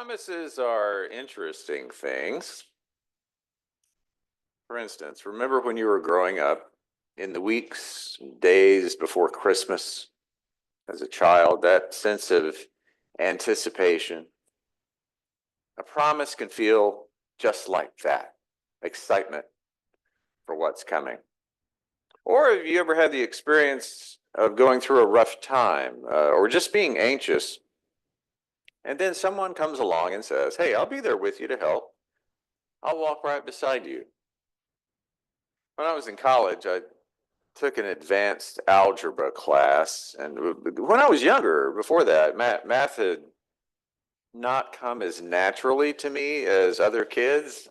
Promises are interesting things. For instance, remember when you were growing up in the weeks, days before Christmas as a child, that sense of anticipation? A promise can feel just like that, excitement for what's coming. Or have you ever had the experience of going through a rough time or just being anxious, and then someone comes along and says, "Hey, I'll be there with you to help. I'll walk right beside you." When I was in college, I took an advanced algebra class. And when I was younger, before that, math had not come as naturally to me as other kids.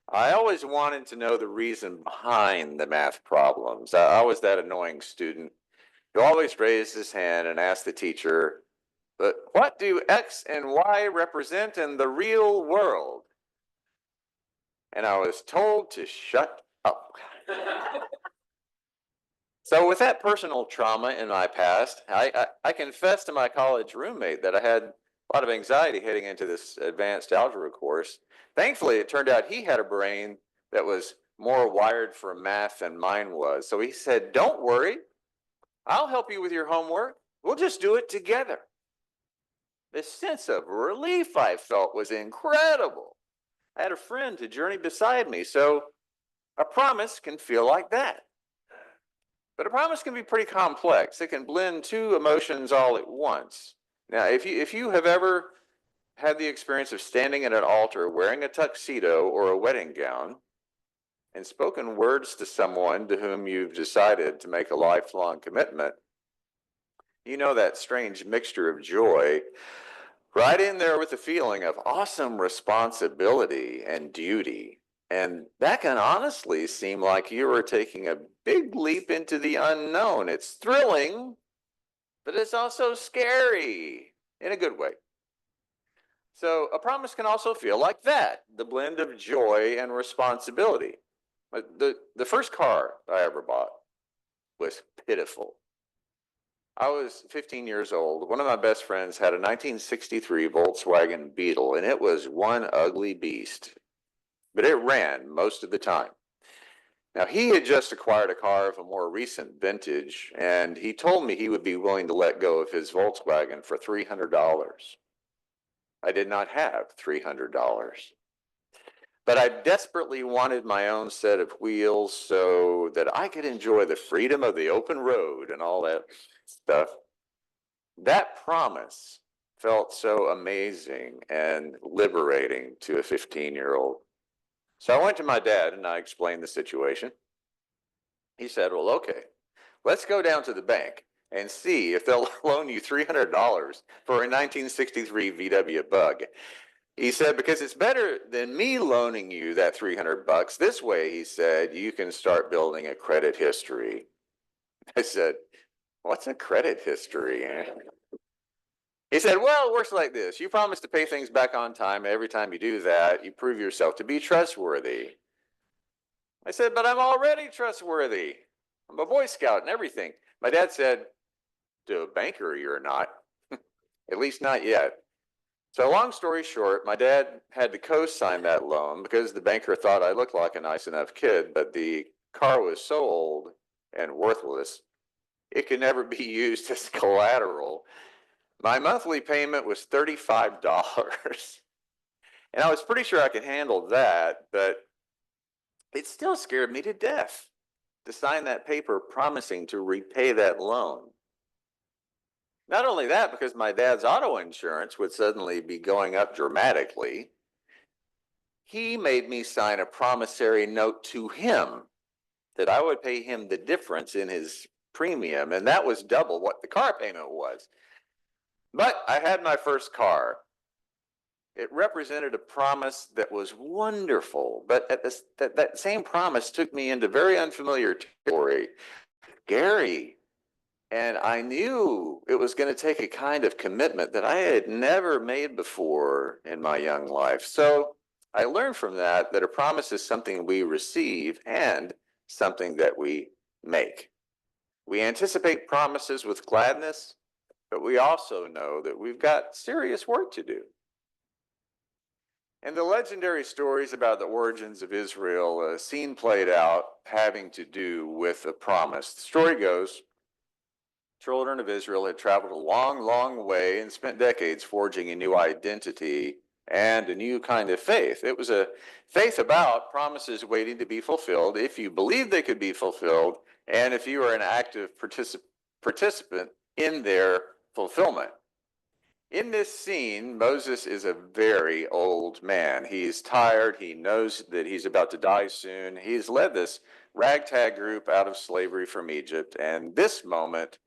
I always wanted to know the reason behind the math problems. I was that annoying student who always raised his hand and asked the teacher, "But what do X and Y represent in the real world?" And I was told to shut up. So, with that personal trauma in my past, I confessed to my college roommate that I had a lot of anxiety heading into this advanced algebra course. Thankfully, it turned out he had a brain that was more wired for math than mine was. So he said, "Don't worry, I'll help you with your homework. We'll just do it together." The sense of relief I felt was incredible. I had a friend to journey beside me. So, a promise can feel like that. But a promise can be pretty complex. It can blend two emotions all at once. Now, if you have ever had the experience of standing at an altar wearing a tuxedo or a wedding gown and spoken words to someone to whom you've decided to make a lifelong commitment, you know that strange mixture of joy right in there with the feeling of awesome responsibility and duty. And that can honestly seem like you are taking a big leap into the unknown. It's thrilling, but it's also scary in a good way. So a promise can also feel like that, the blend of joy and responsibility. The first car I ever bought was pitiful. I was 15 years old. One of my best friends had a 1963 Volkswagen Beetle, and it was one ugly beast, but it ran most of the time. Now, he had just acquired a car of a more recent vintage, and he told me he would be willing to let go of his Volkswagen for $300. I did not have $300, but I desperately wanted my own set of wheels so that I could enjoy the freedom of the open road and all that stuff. That promise felt so amazing and liberating to a 15-year-old. So I went to my dad and I explained the situation. He said, "Well, okay, let's go down to the bank and see if they'll loan you $300 for a 1963 VW Bug." He said, "Because it's better than me loaning you that $300. This way," he said, "you can start building a credit history." I said, "What's a credit history?" He said, "Well, it works like this. You promise to pay things back on time. Every time you do that, you prove yourself to be trustworthy." I said, "But I'm already trustworthy. I'm a Boy Scout and everything." My dad said, "To a banker, you're not. At least not yet." So long story short, my dad had to co-sign that loan because the banker thought I looked like a nice enough kid, but the car was so old and worthless, it could never be used as collateral. My monthly payment was $35. And I was pretty sure I could handle that, but it still scared me to death to sign that paper promising to repay that loan. Not only that, because my dad's auto insurance would suddenly be going up dramatically, he made me sign a promissory note to him that I would pay him the difference in his premium, and that was double what the car payment was. But I had my first car. It represented a promise that was wonderful, but that same promise took me into very unfamiliar territory, Gary. And I knew it was going to take a kind of commitment that I had never made before in my young life. So I learned from that that a promise is something we receive and something that we make. We anticipate promises with gladness, but we also know that we've got serious work to do. And the legendary stories about the origins of Israel, a scene played out having to do with a promise. The story goes, children of Israel had traveled a long, long way and spent decades forging a new identity and a new kind of faith. It was a faith about promises waiting to be fulfilled if you believed they could be fulfilled and if you were an active participant in their fulfillment. In this scene, Moses is a very old man. He's tired. He knows that he's about to die soon. He's led this ragtag group out of slavery from Egypt, and this moment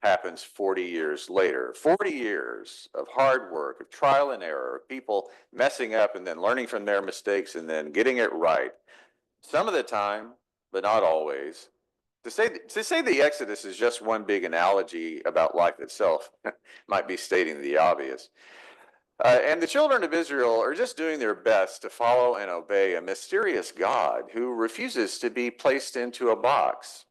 happens 40 years later. 40 years of hard work, of trial and error, of people messing up and then learning from their mistakes and then getting it right. Some of the time, but not always. To say the Exodus is just one big analogy about life itself might be stating the obvious. And the children of Israel are just doing their best to follow and obey a mysterious God who refuses to be placed into a box.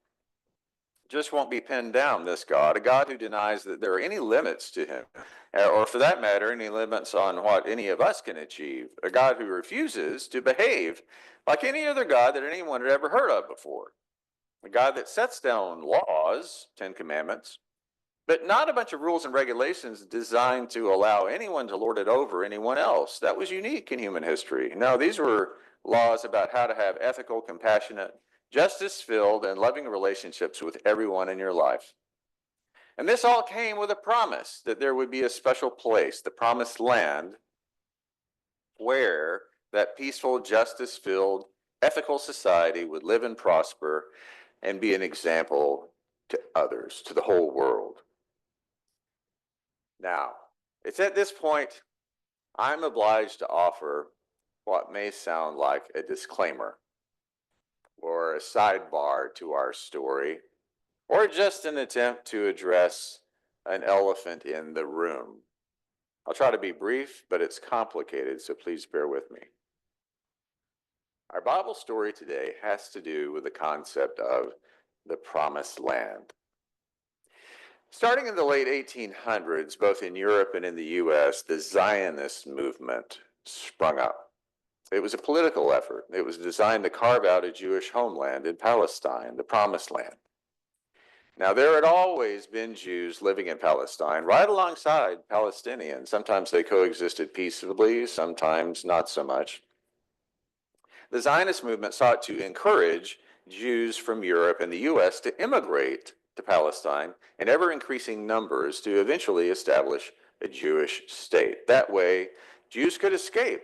Just won't be pinned down, this God, a God who denies that there are any limits to him, or for that matter, any limits on what any of us can achieve, a God who refuses to behave like any other God that anyone had ever heard of before, a God that sets down laws, 10 Commandments, but not a bunch of rules and regulations designed to allow anyone to lord it over anyone else. That was unique in human history. No, these were laws about how to have ethical, compassionate, justice-filled, and loving relationships with everyone in your life. And this all came with a promise that there would be a special place, the promised land, where that peaceful, justice-filled, ethical society would live and prosper and be an example to others, to the whole world. Now, it's at this point I'm obliged to offer what may sound like a disclaimer or a sidebar to our story, or just an attempt to address an elephant in the room. I'll try to be brief, but it's complicated, so please bear with me. Our Bible story today has to do with the concept of the promised land. Starting in the late 1800s, both in Europe and in the US, the Zionist movement sprung up. It was a political effort. It was designed to carve out a Jewish homeland in Palestine, the Promised Land. Now, there had always been Jews living in Palestine, right alongside Palestinians. Sometimes they coexisted peaceably, sometimes not so much. The Zionist movement sought to encourage Jews from Europe and the US to immigrate to Palestine in ever-increasing numbers to eventually establish a Jewish state. That way, Jews could escape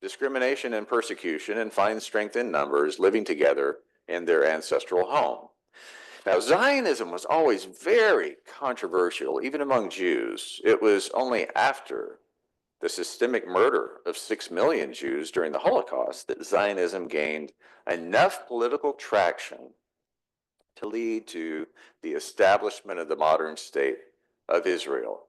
discrimination and persecution and find strength in numbers living together in their ancestral home. Now, Zionism was always very controversial, even among Jews. It was only after the systemic murder of 6 million Jews during the Holocaust that Zionism gained enough political traction to lead to the establishment of the modern state of Israel.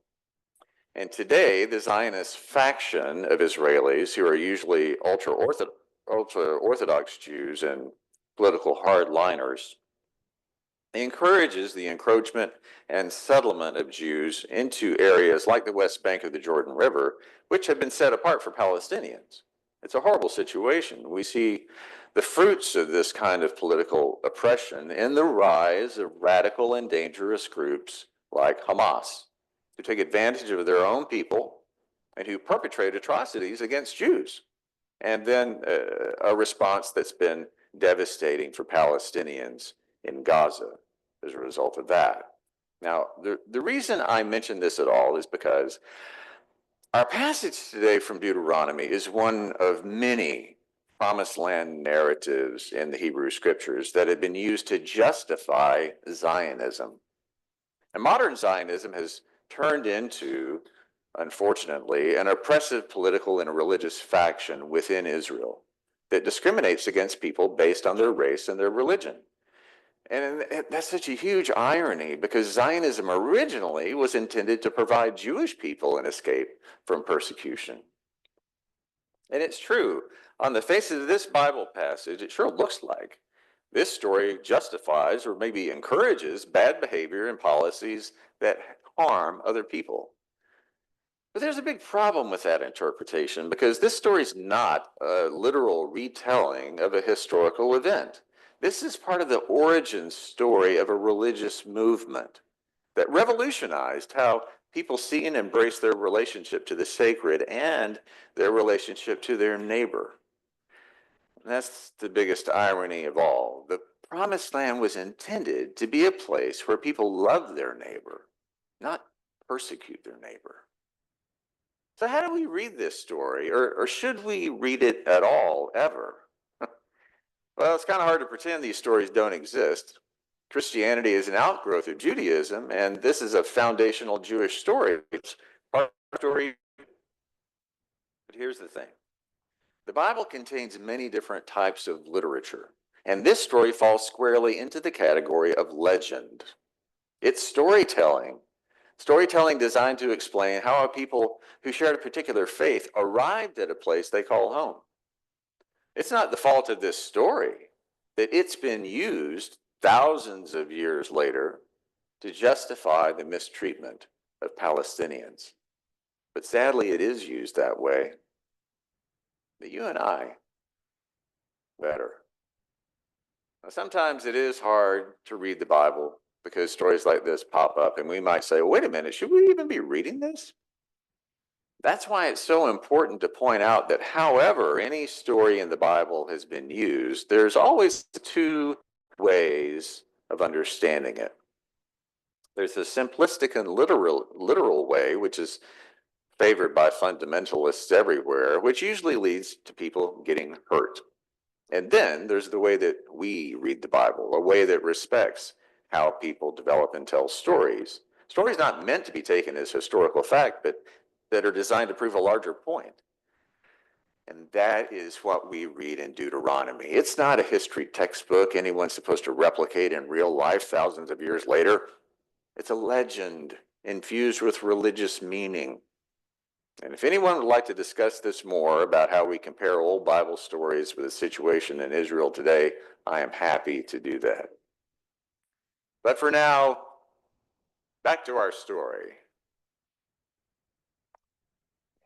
And today, the Zionist faction of Israelis, who are usually ultra-Orthodox Jews and political hardliners, encourages the encroachment and settlement of Jews into areas like the West Bank of the Jordan River, which have been set apart for Palestinians. It's a horrible situation. We see the fruits of this kind of political oppression in the rise of radical and dangerous groups like Hamas, who take advantage of their own people and who perpetrate atrocities against Jews. And then a response that's been devastating for Palestinians in Gaza as a result of that. Now, the reason I mention this at all is because our passage today from Deuteronomy is one of many promised land narratives in the Hebrew scriptures that have been used to justify Zionism. And modern Zionism has turned into, unfortunately, an oppressive political and religious faction within Israel that discriminates against people based on their race and their religion. And that's such a huge irony because Zionism originally was intended to provide Jewish people an escape from persecution. And it's true, on the face of this Bible passage, it sure looks like this story justifies or maybe encourages bad behavior and policies that harm other people. But there's a big problem with that interpretation because this story is not a literal retelling of a historical event. This is part of the origin story of a religious movement that revolutionized how people see and embrace their relationship to the sacred and their relationship to their neighbor. And that's the biggest irony of all. The promised land was intended to be a place where people love their neighbor, not persecute their neighbor. So, how do we read this story, or should we read it at all, ever? Well, it's kind of hard to pretend these stories don't exist. Christianity is an outgrowth of Judaism, and this is a foundational Jewish story. It's part of the story. But here's the thing: the Bible contains many different types of literature, and this story falls squarely into the category of legend. It's storytelling designed to explain how a people who shared a particular faith arrived at a place they call home. It's not the fault of this story that it's been used thousands of years later to justify the mistreatment of Palestinians. But sadly, it is used that way. But you and I better. Now, sometimes it is hard to read the Bible because stories like this pop up, and we might say, wait a minute, should we even be reading this? That's why it's so important to point out that however any story in the Bible has been used, there's always two ways of understanding it. There's the simplistic and literal way, which is favored by fundamentalists everywhere, which usually leads to people getting hurt. And then there's the way that we read the Bible, a way that respects how people develop and tell stories. Stories not meant to be taken as historical fact, but that are designed to prove a larger point. And that is what we read in Deuteronomy. It's not a history textbook anyone's supposed to replicate in real life thousands of years later. It's a legend infused with religious meaning. And if anyone would like to discuss this more about how we compare old Bible stories with the situation in Israel today, I am happy to do that. But for now, back to our story.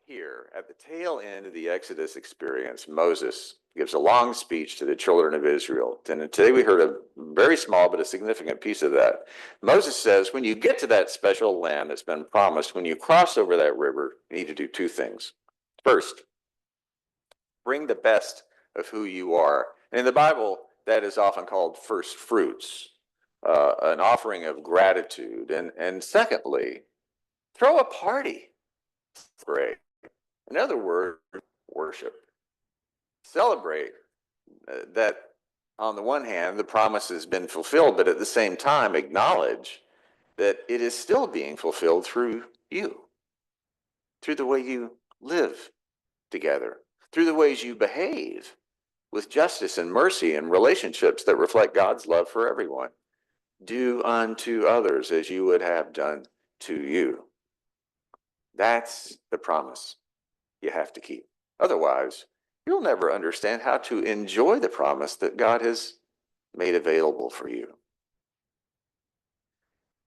Here, at the tail end of the Exodus experience, Moses gives a long speech to the children of Israel. And today we heard a very small but a significant piece of that. Moses says, when you get to that special land that's been promised, when you cross over that river, you need to do two things. First, bring the best of who you are. And in the Bible, that is often called first fruits, an offering of gratitude. And secondly, throw a party. Great. In other words, worship. Celebrate that on the one hand, the promise has been fulfilled, but at the same time, acknowledge that it is still being fulfilled through you, through the way you live together, through the ways you behave with justice and mercy and relationships that reflect God's love for everyone. Do unto others as you would have done to you. That's the promise you have to keep. Otherwise, you'll never understand how to enjoy the promise that God has made available for you.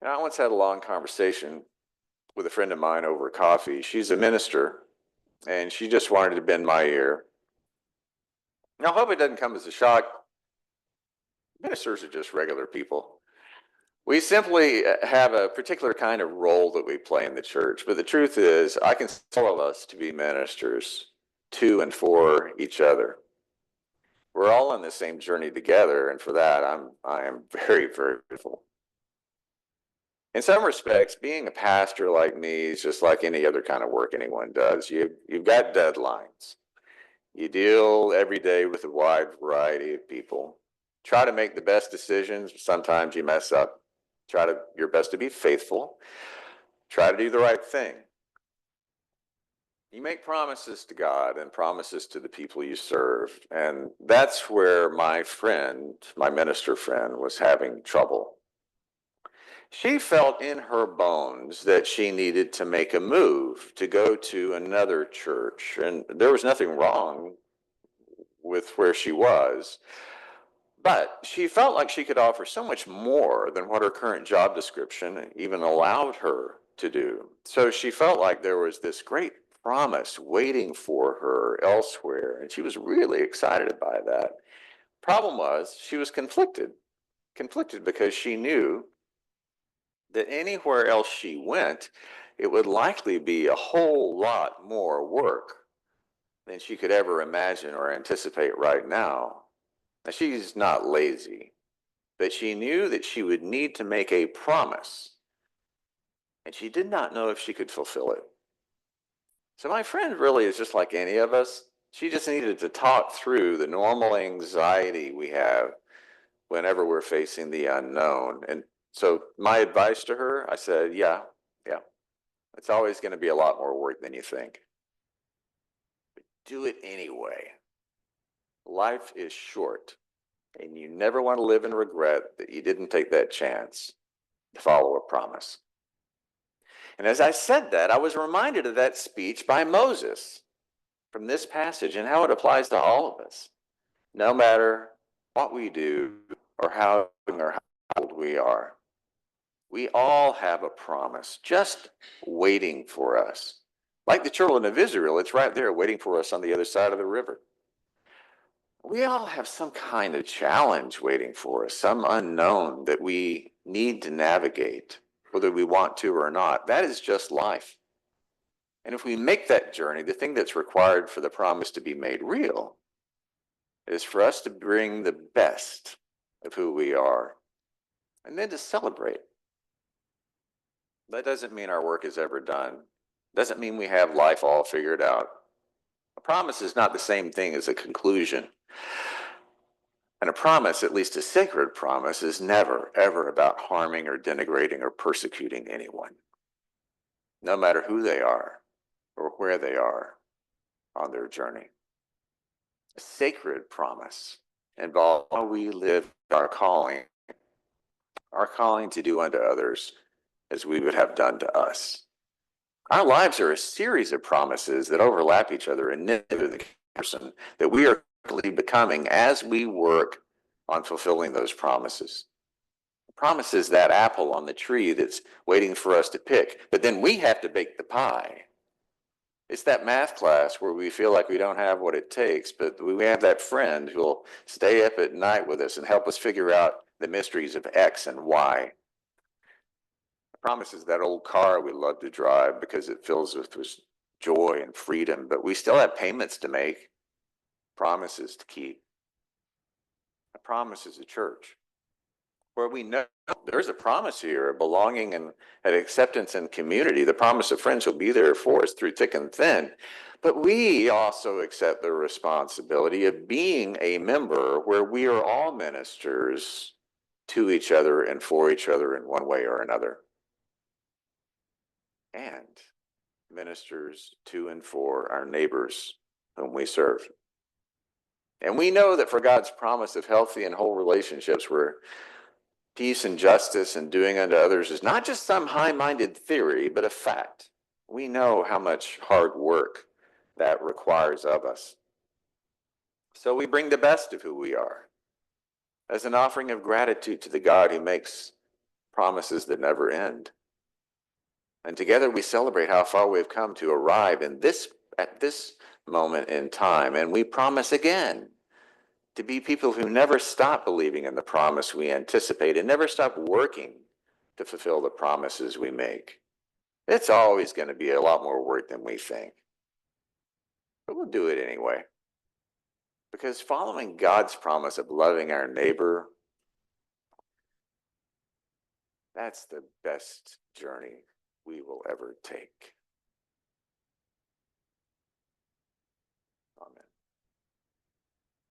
And I once had a long conversation with a friend of mine over coffee. She's a minister, and she just wanted to bend my ear. Now, I hope it doesn't come as a shock. Ministers are just regular people. We simply have a particular kind of role that we play in the church. But the truth is, I consider all of us to be ministers to and for each other. We're all on the same journey together, and for that, I am very, very grateful. In some respects, being a pastor like me is just like any other kind of work anyone does. You've got deadlines. You deal every day with a wide variety of people. Try to make the best decisions. Sometimes you mess up. Try your best to be faithful. Try to do the right thing. You make promises to God and promises to the people you serve. And that's where my friend, my minister friend, was having trouble. She felt in her bones that she needed to make a move to go to another church. And there was nothing wrong with where she was. But she felt like she could offer so much more than what her current job description even allowed her to do. So she felt like there was this great promise waiting for her elsewhere, and she was really excited by that. Problem was, she was conflicted because she knew that anywhere else she went, it would likely be a whole lot more work than she could ever imagine or anticipate right now. Now, she's not lazy, but she knew that she would need to make a promise, and she did not know if she could fulfill it. So, my friend really is just like any of us. She just needed to talk through the normal anxiety we have whenever we're facing the unknown. And so, my advice to her, I said, yeah, it's always going to be a lot more work than you think. But do it anyway. Life is short, and you never want to live in regret that you didn't take that chance to follow a promise. And as I said that, I was reminded of that speech by Moses from this passage and how it applies to all of us. No matter what we do or how young or how old we are, we all have a promise just waiting for us. Like the children of Israel, it's right there waiting for us on the other side of the river. We all have some kind of challenge waiting for us, some unknown that we need to navigate, whether we want to or not. That is just life. And if we make that journey, the thing that's required for the promise to be made real is for us to bring the best of who we are and then to celebrate. That doesn't mean our work is ever done. Doesn't mean we have life all figured out. A promise is not the same thing as a conclusion. And a promise, at least a sacred promise, is never, ever about harming or denigrating or persecuting anyone, no matter who they are or where they are on their journey. A sacred promise involves how we live our calling to do unto others as we would have done to us. Our lives are a series of promises that overlap each other and knit together the person that we are becoming as we work on fulfilling those promises. The promise is that apple on the tree that's waiting for us to pick, but then we have to bake the pie. It's that math class where we feel like we don't have what it takes, but we have that friend who'll stay up at night with us and help us figure out the mysteries of X and Y. Promises that old car we love to drive because it fills us with joy and freedom, but we still have payments to make, promises to keep. A promise is a church where we know there's a promise here of belonging and acceptance and community. The promise of friends will be there for us through thick and thin. But we also accept the responsibility of being a member where we are all ministers to each other and for each other in one way or another. And ministers to and for our neighbors whom we serve. And we know that for God's promise of healthy and whole relationships where peace and justice and doing unto others is not just some high-minded theory, but a fact. We know how much hard work that requires of us. So we bring the best of who we are as an offering of gratitude to the God who makes promises that never end. And together we celebrate how far we've come to arrive at this moment in time. And we promise again to be people who never stop believing in the promise we anticipate and never stop working to fulfill the promises we make. It's always going to be a lot more work than we think. But we'll do it anyway. Because following God's promise of loving our neighbor, that's the best journey we will ever take.